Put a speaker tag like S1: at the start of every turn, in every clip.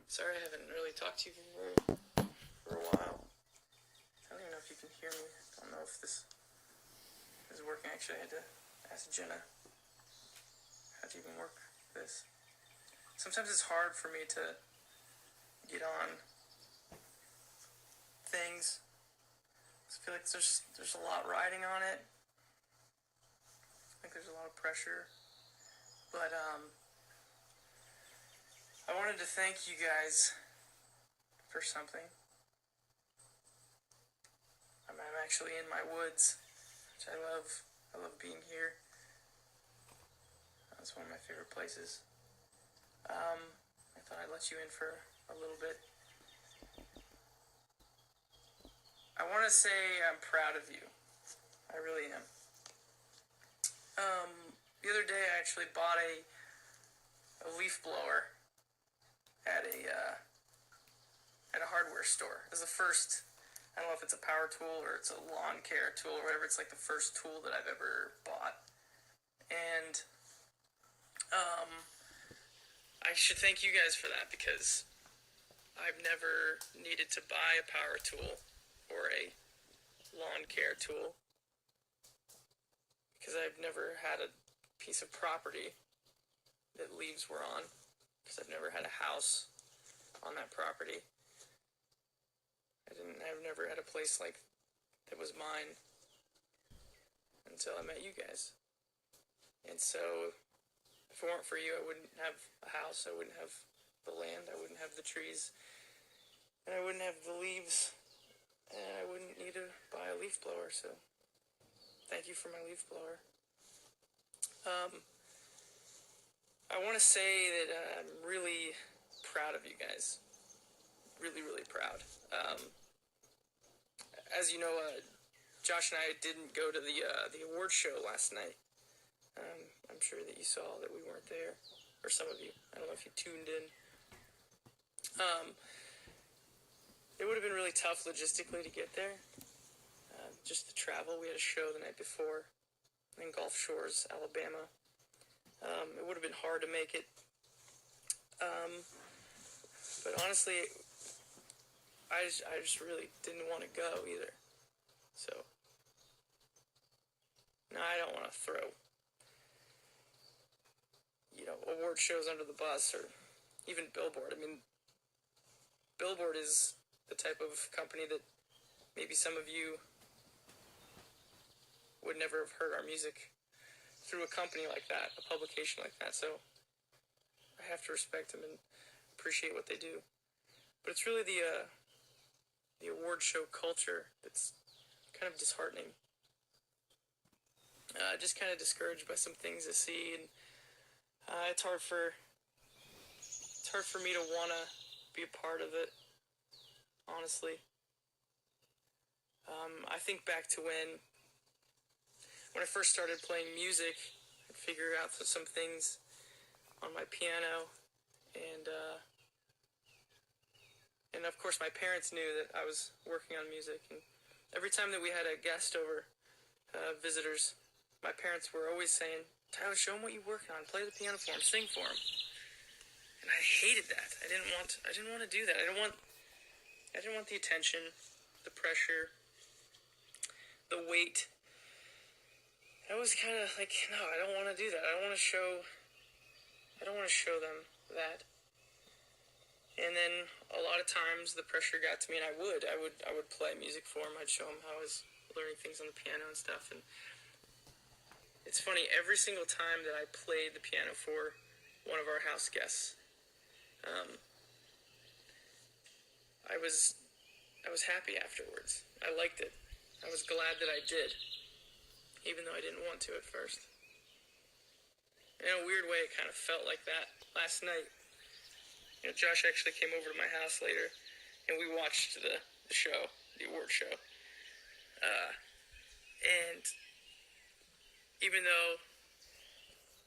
S1: Sorry I haven't really talked to you for a while. I don't even know if you can hear me. I don't know if this is working. Actually, I had to ask Jenna how to even work this. Sometimes it's hard for me to get on things. I feel like there's a lot riding on it. I think there's a lot of pressure. But I wanted to thank you guys for something. I'm actually in my woods, which I love. I love being here. That's one of my favorite places. I thought I'd let you in for a little bit. I want to say I'm proud of you. I really am. The other day I actually bought a leaf blower at a hardware store. It was the first. I don't know if it's a power tool or it's a lawn care tool or whatever. It's like the first tool that I've ever bought. And I should thank you guys for that, because I've never needed to buy a power tool or a lawn care tool, because I've never had a piece of property that leaves were on, because I've never had a house on that property. I've never had a place like that was mine until I met you guys. And so if it weren't for you, I wouldn't have a house, I wouldn't have the land, I wouldn't have the trees, and I wouldn't have the leaves, and I wouldn't need to buy a leaf blower. So thank you for my leaf blower. I want to say that I'm really proud of you guys. Really, really proud. As you know, Josh and I didn't go to the award show last night. I'm sure that you saw that we weren't there, or some of you. I don't know if you tuned in. It would have been really tough logistically to get there. Just the travel. We had a show the night before in Gulf Shores, Alabama. It would have been hard to make it. But honestly, I just really didn't want to go either. So now I don't want to throw award shows under the bus, or even Billboard. I mean, Billboard is the type of company that maybe some of you would never have heard our music through a company like that, a publication like that. So I have to respect them and appreciate what they do. But it's really the award show culture that's kind of disheartening. Just kind of discouraged by some things I see, and it's hard for me to want to be a part of it, honestly. I think back to when I first started playing music, I figured out some things on my piano, and of course my parents knew that I was working on music, and every time that we had a guest over, visitors, my parents were always saying, "Tyler, show them what you're working on. Play the piano for them. Sing for them." And I hated that. I didn't want to do that. I didn't want the attention, the pressure, the weight. I was kind of like, no, I don't want to do that. I don't want to show them that. And then a lot of times the pressure got to me, and I would play music for them. I'd show them how I was learning things on the piano and stuff. And it's funny, every single time that I played the piano for one of our house guests, I was happy afterwards. I liked it. I was glad that I did, even though I didn't want to at first. In a weird way, it kind of felt like that last night. Josh actually came over to my house later, and we watched the show, the award show. And even though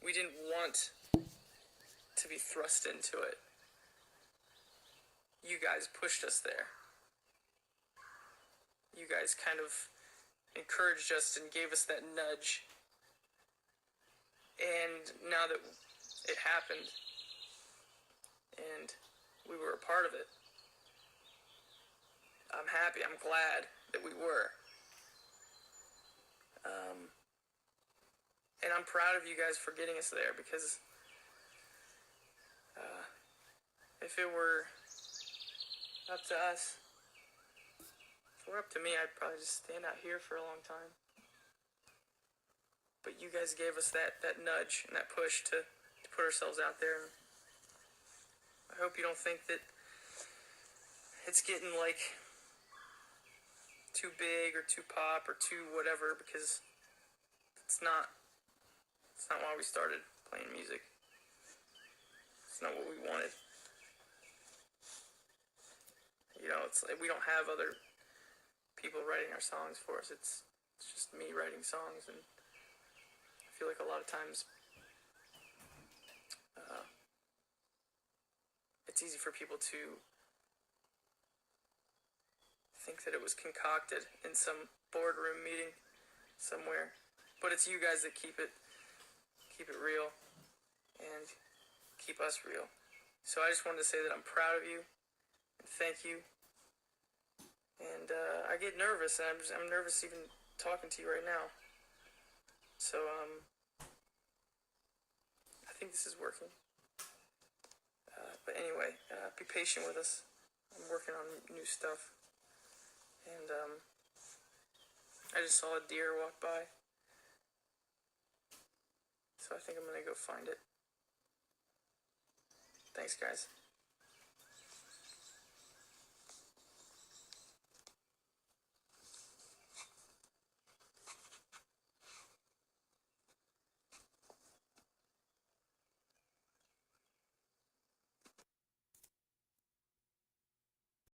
S1: we didn't want to be thrust into it, you guys pushed us there. You guys kind of encouraged us and gave us that nudge. And now that it happened, and we were a part of it. I'm happy, I'm glad that we were. And I'm proud of you guys for getting us there, because if it were up to us, if it were up to me, I'd probably just stand out here for a long time. But you guys gave us that nudge and that push to put ourselves out there. And I hope you don't think that it's getting like too big or too pop or too whatever, because it's not. It's not why we started playing music. It's not what we wanted. You know, it's like we don't have other people writing our songs for us. It's just me writing songs, and I feel like a lot of times it's easy for people to think that it was concocted in some boardroom meeting somewhere, but it's you guys that keep it real and keep us real. So I just wanted to say that I'm proud of you and thank you. And I get nervous, and I'm nervous even talking to you right now. So I think this is working. But anyway, be patient with us. I'm working on new stuff. And I just saw a deer walk by. So I think I'm going to go find it. Thanks, guys.